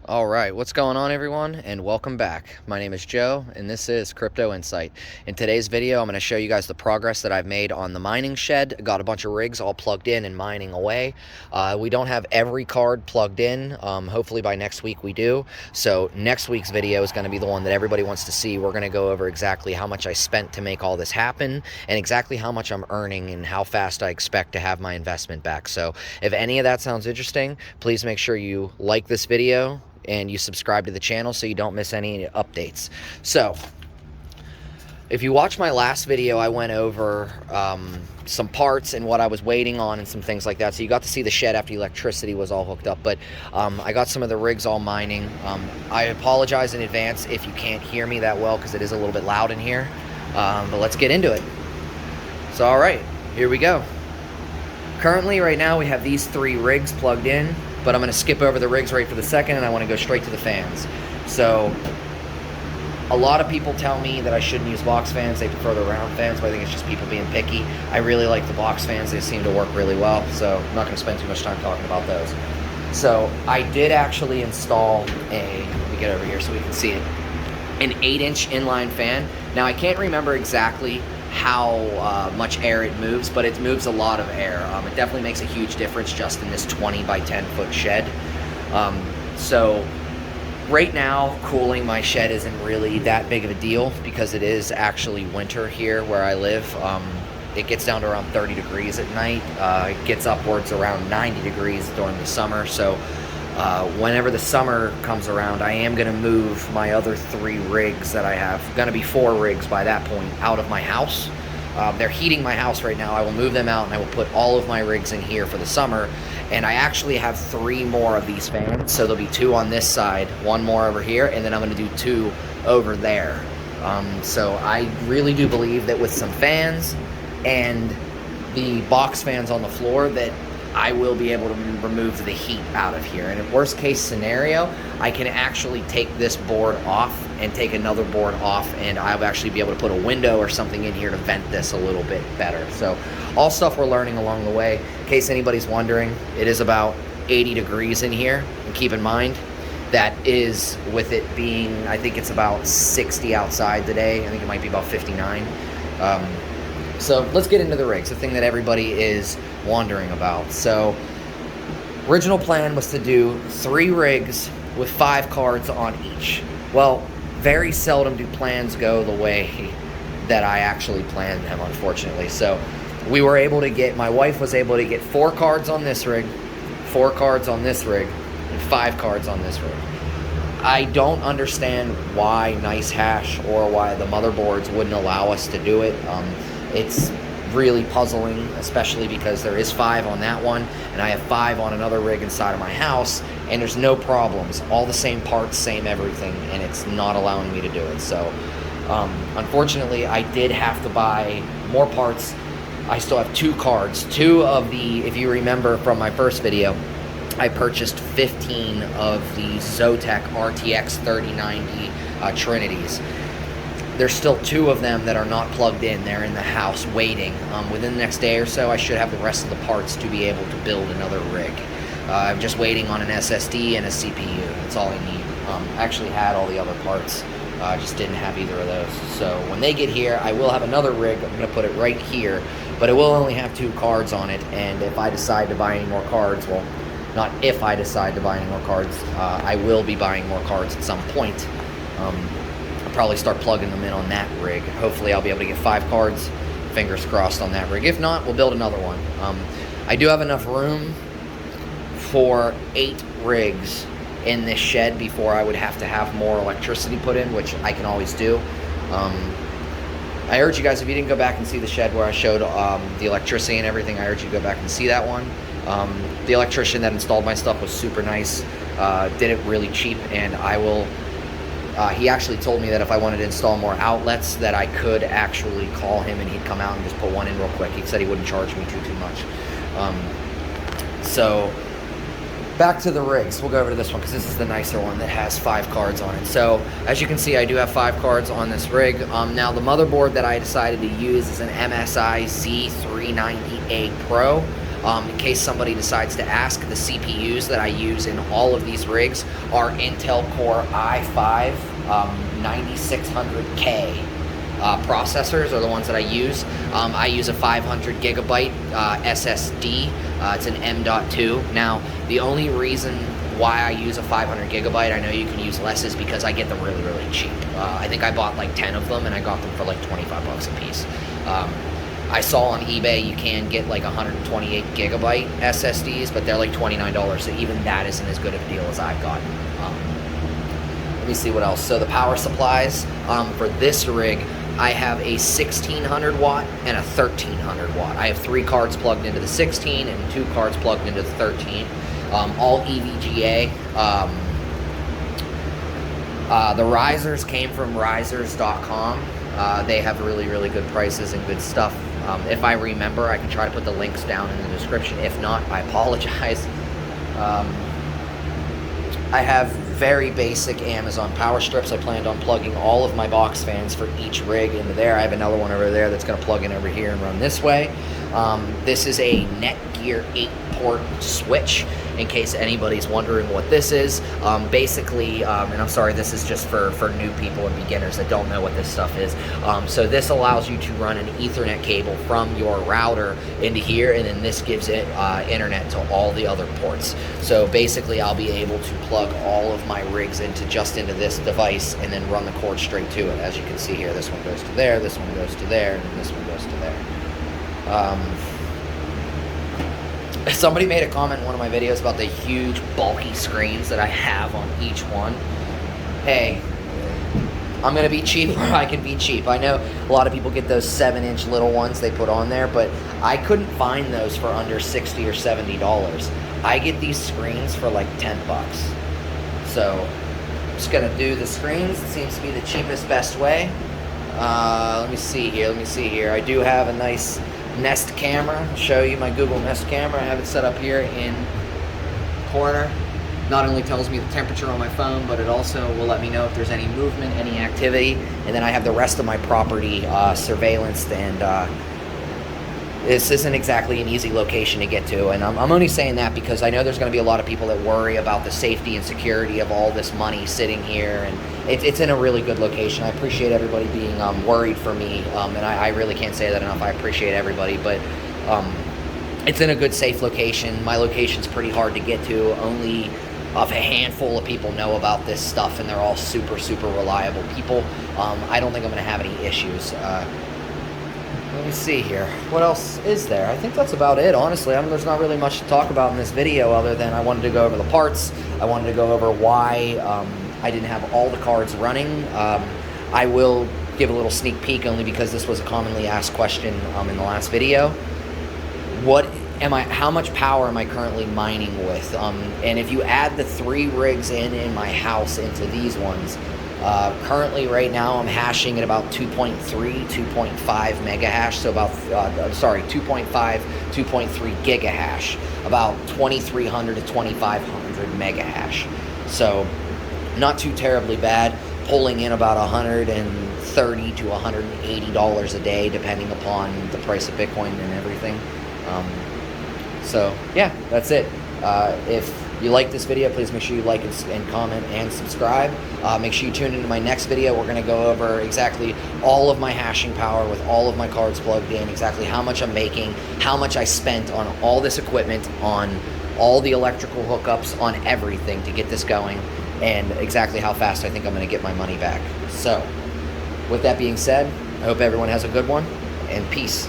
All right, what's going on, everyone, and welcome back. My name is Joe, and this is Crypto Insight. In today's video, I'm going to show you guys the progress that I've made on the mining shed. Got a bunch of rigs all plugged in and mining away. We don't have every card plugged in. Hopefully by next week we do. So next week's video is going to be the one that everybody wants to see. We're going to go over exactly how much I spent to make all this happen, and exactly how much I'm earning, and how fast I expect to have my investment back. So if any of that sounds interesting, please make sure you like this video and you subscribe to the channel so you don't miss any updates. So if you watch my last video, I went over some parts and what I was waiting on and some things like that. So you got to see the shed after the electricity was all hooked up. But I got some of the rigs all mining. I apologize in advance if you can't hear me that well, because it is a little bit loud in here. But let's get into it. So all right, here we go. Currently, right now, we have these 3 rigs plugged in, but I'm going to skip over the rigs right for the second, and I want to go straight to the fans. So a lot of people tell me that I shouldn't use box fans. They prefer the round fans, but I think it's just people being picky. I really like the box fans. They seem to work really well, so I'm not going to spend too much time talking about those. So I did actually install let me get over here so we can see it, an 8-inch inline fan. Now, I can't remember exactly how much air it moves, but it moves a lot of air. It definitely makes a huge difference just in this 20 by 10 foot shed. So right now, cooling my shed isn't really that big of a deal, because it is actually winter here where I live. It gets down to around 30 degrees at night. It gets upwards around 90 degrees during the summer. So whenever the summer comes around, I am going to move my other 3 rigs that I have, going to be 4 rigs by that point, out of my house. They're heating my house right now. I will move them out, and I will put all of my rigs in here for the summer. And I actually have 3 more of these fans, so there'll be 2 on this side, 1 more over here, and then I'm going to do 2 over there. So I really do believe that with some fans and the box fans on the floor, that I will be able to remove the heat out of here. And in worst case scenario, I can actually take this board off and take another board off, and I'll actually be able to put a window or something in here to vent this a little bit better. So all stuff we're learning along the way. In case anybody's wondering, it is about 80 degrees in here. And keep in mind, that is with it being, I think it's about 60 outside today. I think it might be about 59. So let's get into the rigs, the thing that everybody is wondering about. So original plan was to do 3 rigs with 5 cards on each. Well, very seldom do plans go the way that I actually planned them, unfortunately. So we were able to get, my wife was able to get 4 cards on this rig, 4 cards on this rig, and 5 cards on this rig. I don't understand why Nicehash or why the motherboards wouldn't allow us to do it. It's really puzzling, especially because there is 5 on that one, and I have 5 on another rig inside of my house, and there's no problems. All the same parts, same everything, and it's not allowing me to do it. So, unfortunately, I did have to buy more parts. I still have 2 cards. 2 of the, if you remember from my first video, I purchased 15 of the Zotac RTX 3090 Trinities. There's still 2 of them that are not plugged in. They're in the house waiting. Within the next day or so, I should have the rest of the parts to be able to build another rig. I'm just waiting on an SSD and a CPU. That's all I need. I actually had all the other parts. I just didn't have either of those. So when they get here, I will have another rig. I'm going to put it right here, but it will only have 2 cards on it. And if I decide to buy any more cards, well, not if I decide to buy any more cards, I will be buying more cards at some point. Probably start plugging them in on that rig. Hopefully I'll be able to get 5 cards, fingers crossed, on that rig. If not, we'll build another one. I do have enough room for 8 rigs in this shed before I would have to have more electricity put in, which I can always do. I urge you guys, if you didn't go back and see the shed where I showed the electricity and everything, I urge you to go back and see that one. The electrician that installed my stuff was super nice, did it really cheap, and I will he actually told me that if I wanted to install more outlets, that I could actually call him and he'd come out and just put one in real quick. He said he wouldn't charge me too much. So back to the rigs. We'll go over to this one because this is the nicer one that has 5 cards on it. So as you can see, I do have 5 cards on this rig. Now the motherboard that I decided to use is an MSI Z390A Pro. In case somebody decides to ask, the CPUs that I use in all of these rigs are Intel Core i5 9600K. Processors are the ones that I use. I use a 500 gigabyte SSD. It's an M.2. Now, the only reason why I use a 500 gigabyte, I know you can use less, is because I get them really, really cheap. I think I bought like 10 of them, and I got them for like 25 bucks a piece. I saw on eBay you can get like 128 gigabyte SSDs, but they're like $29, so even that isn't as good of a deal as I've gotten. Let me see what else. So the power supplies for this rig, I have a 1600 watt and a 1300 watt. I have 3 cards plugged into the 16 and 2 cards plugged into the 13. All EVGA. The risers came from risers.com. They have really, really good prices and good stuff. If I remember, I can try to put the links down in the description. If not, I apologize. I have very basic Amazon power strips. I planned on plugging all of my box fans for each rig into there. I have another one over there that's going to plug in over here and run this way. This is a Netgear 8-port switch, in case anybody's wondering what this is. Basically, and I'm sorry, this is just for new people and beginners that don't know what this stuff is. So this allows you to run an Ethernet cable from your router into here, and then this gives it internet to all the other ports. So basically, I'll be able to plug all of my rigs into this device and then run the cord straight to it. As you can see here, this one goes to there, this one goes to there, and this one goes to there. Somebody made a comment in one of my videos about the huge bulky screens that I have on each one. Hey, I'm going to be cheap where I can be cheap. I know a lot of people get those 7-inch little ones they put on there, but I couldn't find those for under $60 or $70. I get these screens for like 10 bucks. So, I'm just going to do the screens. It seems to be the cheapest, best way. Let me see here. I do have a nice Nest camera. I'll show you my Google Nest camera. I have it set up here in the corner. Not only tells me the temperature on my phone, but it also will let me know if there's any movement, any activity. And then I have the rest of my property surveillanced, and this isn't exactly an easy location to get to. And I'm only saying that because I know there's going to be a lot of people that worry about the safety and security of all this money sitting here, and it's in a really good location. I appreciate everybody being worried for me, and I really can't say that enough. I appreciate everybody, but it's in a good, safe location. My location's pretty hard to get to. Only a handful of people know about this stuff, and they're all super, super reliable people. I don't think I'm going to have any issues. Let me see here. What else is there? I think that's about it, honestly. There's not really much to talk about in this video other than I wanted to go over the parts. I wanted to go over why I didn't have all the cards running. I will give a little sneak peek only because this was a commonly asked question in the last video. How much power am I currently mining with? And if you add the 3 rigs in my house into these ones, currently right now I'm hashing at about 2.5 mega hash, so about 2.5, 2.3 giga hash, about 2300 to 2500 mega hash. So not too terribly bad, pulling in about $130 to $180 a day depending upon the price of Bitcoin and everything. So yeah, that's it. If you like this video, please make sure you like and comment and subscribe. Make sure you tune into my next video. We're going to go over exactly all of my hashing power with all of my cards plugged in, exactly how much I'm making, how much I spent on all this equipment, on all the electrical hookups, on everything to get this going, and exactly how fast I think I'm going to get my money back. So, with that being said, I hope everyone has a good one, and peace.